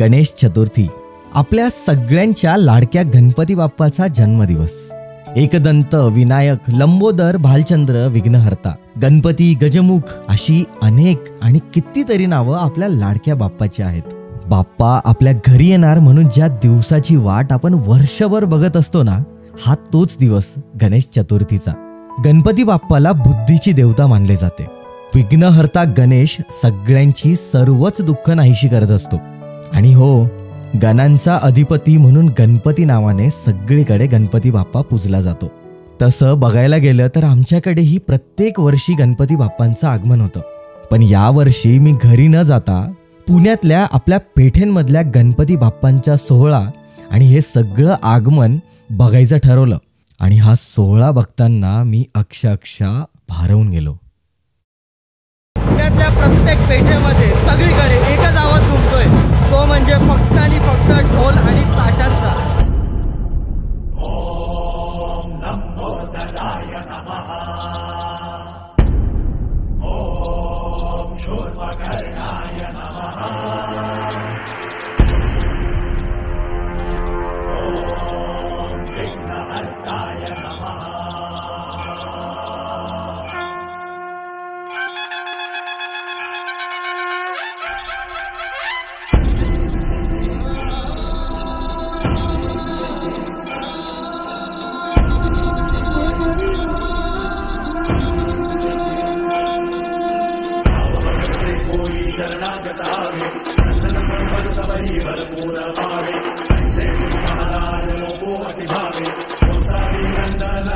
गणेश चतुर्थी, आपल्या सगळ्यांच्या लाडक्या गणपती बाप्पाचा जन्मदिवस. एकदंत, विनायक, लंबोदर, भालचंद्र, विघ्नहर्ता, गणपती, गजमुख अशी अनेक आणि कितीतरी नावं आपल्या लाडक्या बाप्पाची आहेत. बाप्पा आपल्या घरी येणार म्हणून ज्या दिवसाची वाट आपण वर्षभर बघत असतो ना, हा तोच दिवस गणेश चतुर्थीचा. गणपती बाप्पाला बुद्धीची देवता मानले जाते. विघ्नहर्ता गणेश सगळ्यांची सर्वच दुःख नाहीशी करत असतो. आणि हो, गणांचा अधिपती म्हणून गणपती नावाने सगळीकडे गणपती बाप्पा पूजला जातो. तसं बघायला गेलं तर आमच्याकडेही प्रत्येक वर्षी गणपती बाप्पांचं आगमन होतं. पण यावर्षी मी घरी न जाता पुण्यातल्या आपल्या पेठेंमधल्या गणपती बाप्पांचा सोहळा आणि हे सगळं आगमन बघायचं ठरवलं. आणि हा सोहळा बघताना मी अक्षरशः भारावून गेलो. पुण्यातल्या प्रत्येक पेठेमध्ये सगळीकडे एकच आवाज घुमतोय, तो म्हणजे फक्त आणि फक्त ढोल आणि ताशांचा. ओम लंबोदराय नमः, ओम शूर्पकर्णाय नमः, ओम विघ्नहर्ताय नमः. शरणागत आवे सन्नत संपद सबही भरपूर पावे, ऐसे महाराज लोको अति भावे, सारी नंदन